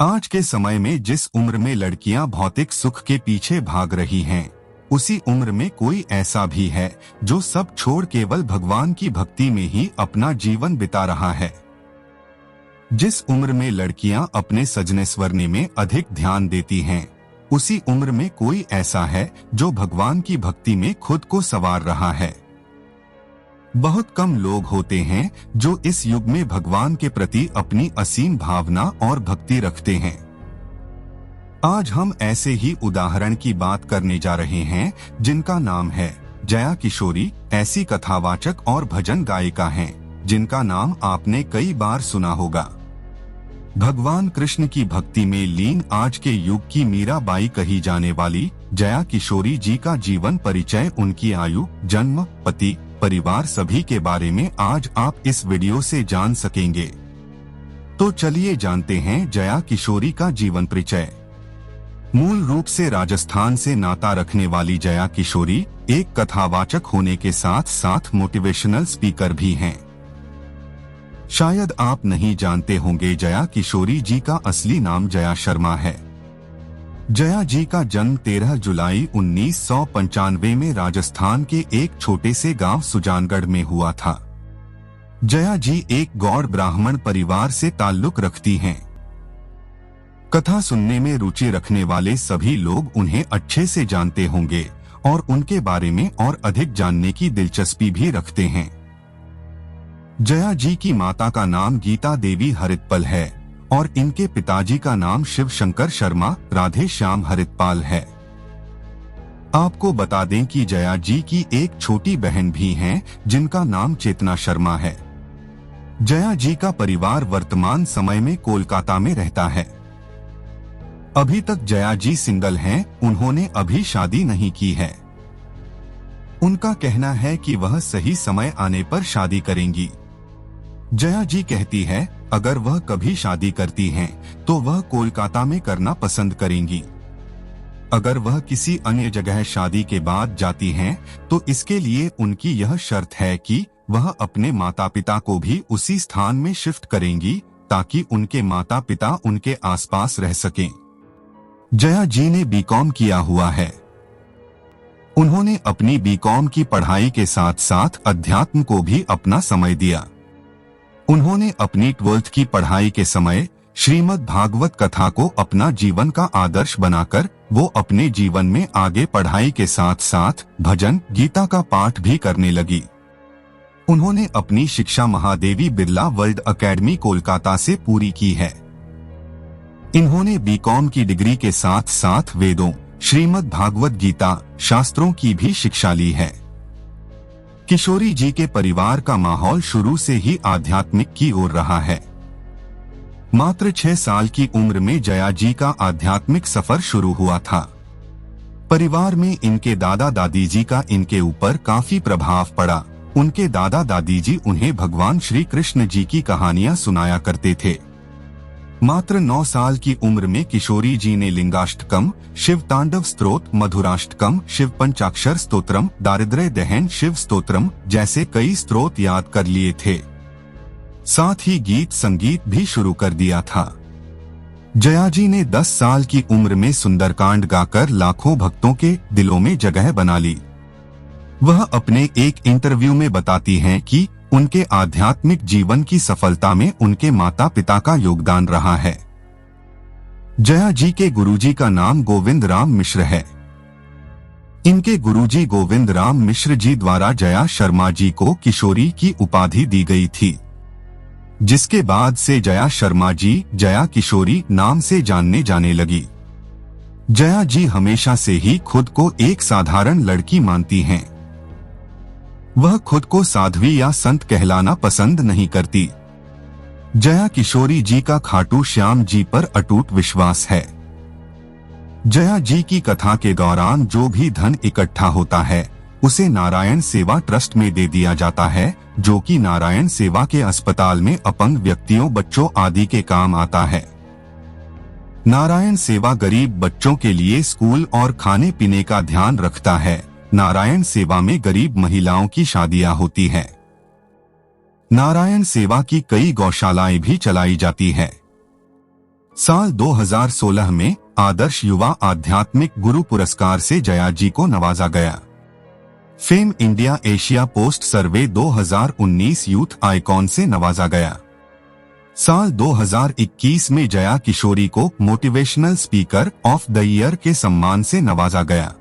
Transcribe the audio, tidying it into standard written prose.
आज के समय में जिस उम्र में लड़कियां भौतिक सुख के पीछे भाग रही हैं, उसी उम्र में कोई ऐसा भी है जो सब छोड़ केवल भगवान की भक्ति में ही अपना जीवन बिता रहा है। जिस उम्र में लड़कियां अपने सजने संवरने में अधिक ध्यान देती हैं, उसी उम्र में कोई ऐसा है जो भगवान की भक्ति में खुद को संवार रहा है। बहुत कम लोग होते हैं जो इस युग में भगवान के प्रति अपनी असीम भावना और भक्ति रखते हैं। आज हम ऐसे ही उदाहरण की बात करने जा रहे हैं जिनका नाम है जया किशोरी। ऐसी कथावाचक और भजन गायिका हैं जिनका नाम आपने कई बार सुना होगा। भगवान कृष्ण की भक्ति में लीन आज के युग की मीराबाई कही जाने वाली जया किशोरी जी का जीवन परिचय, उनकी आयु, जन्म, पति, परिवार सभी के बारे में आज आप इस वीडियो से जान सकेंगे। तो चलिए जानते हैं जया किशोरी का जीवन परिचय। मूल रूप से राजस्थान से नाता रखने वाली जया किशोरी एक कथावाचक होने के साथ साथ मोटिवेशनल स्पीकर भी हैं। शायद आप नहीं जानते होंगे, जया किशोरी जी का असली नाम जया शर्मा है। जया जी का जन्म 13 जुलाई 1995 में राजस्थान के एक छोटे से गांव सुजानगढ़ में हुआ था। जया जी एक गौड़ ब्राह्मण परिवार से ताल्लुक रखती हैं। कथा सुनने में रुचि रखने वाले सभी लोग उन्हें अच्छे से जानते होंगे और उनके बारे में और अधिक जानने की दिलचस्पी भी रखते हैं। जया जी की माता का नाम गीता देवी हरितपल है और इनके पिताजी का नाम शिव शंकर शर्मा राधे श्याम हरितपाल है। आपको बता दें कि जया जी की एक छोटी बहन भी है जिनका नाम चेतना शर्मा है। जया जी का परिवार वर्तमान समय में कोलकाता में रहता है। अभी तक जया जी सिंगल हैं, उन्होंने अभी शादी नहीं की है। उनका कहना है कि वह सही समय आने पर शादी करेंगी। जया जी कहती है अगर वह कभी शादी करती हैं तो वह कोलकाता में करना पसंद करेंगी। अगर वह किसी अन्य जगह शादी के बाद जाती हैं तो इसके लिए उनकी यह शर्त है कि वह अपने माता पिता को भी उसी स्थान में शिफ्ट करेंगी ताकि उनके माता पिता उनके आसपास रह सकें। जया जी ने बीकॉम किया हुआ है। उन्होंने अपनी बीकॉम की पढ़ाई के साथ साथ अध्यात्म को भी अपना समय दिया। उन्होंने अपनी 12th की पढ़ाई के समय श्रीमद् भागवत कथा को अपना जीवन का आदर्श बनाकर वो अपने जीवन में आगे पढ़ाई के साथ साथ भजन गीता का पाठ भी करने लगी। उन्होंने अपनी शिक्षा महादेवी बिरला वर्ल्ड एकेडमी कोलकाता से पूरी की है। इन्होंने बीकॉम की डिग्री के साथ साथ वेदों, श्रीमद् भागवत गीता, शास्त्रों की भी शिक्षा ली है। किशोरी जी के परिवार का माहौल शुरू से ही आध्यात्मिक की ओर रहा है। मात्र 6 साल की उम्र में जया जी का आध्यात्मिक सफर शुरू हुआ था। परिवार में इनके दादा दादी जी का इनके ऊपर काफी प्रभाव पड़ा। उनके दादा दादी जी उन्हें भगवान श्री कृष्ण जी की कहानियां सुनाया करते थे। मात्र 9 साल की उम्र में किशोरी जी ने लिंगाष्टकम, शिव तांडव स्तोत्र, मधुराष्टकम, शिव पंचाक्षर स्तोत्रम, दारिद्र्य दहन शिव स्तोत्रम जैसे कई स्तोत्र याद कर लिए थे। साथ ही गीत संगीत भी शुरू कर दिया था। जया जी ने 10 साल की उम्र में सुंदरकांड गाकर लाखों भक्तों के दिलों में जगह बना ली। वह अपने एक इंटरव्यू में बताती हैं कि उनके आध्यात्मिक जीवन की सफलता में उनके माता पिता का योगदान रहा है। जया जी के गुरुजी का नाम गोविंद राम मिश्र है। इनके गुरुजी गोविंद राम मिश्र जी द्वारा जया शर्मा जी को किशोरी की उपाधि दी गई थी, जिसके बाद से जया शर्मा जी जया किशोरी नाम से जानने जाने लगी। जया जी हमेशा से ही खुद को एक साधारण लड़की मानती हैं। वह खुद को साध्वी या संत कहलाना पसंद नहीं करती। जया किशोरी जी का खाटू श्याम जी पर अटूट विश्वास है। जया जी की कथा के दौरान जो भी धन इकट्ठा होता है उसे नारायण सेवा ट्रस्ट में दे दिया जाता है, जो कि नारायण सेवा के अस्पताल में अपंग व्यक्तियों, बच्चों आदि के काम आता है। नारायण सेवा गरीब बच्चों के लिए स्कूल और खाने पीने का ध्यान रखता है। नारायण सेवा में गरीब महिलाओं की शादियां होती है। नारायण सेवा की कई गौशालाएं भी चलाई जाती है। साल 2016 में आदर्श युवा आध्यात्मिक गुरु पुरस्कार से जया जी को नवाजा गया। फेम इंडिया एशिया पोस्ट सर्वे 2019 यूथ आइकॉन से नवाजा गया। साल 2021 में जया किशोरी को motivational speaker of the year के सम्मान से नवाजा गया।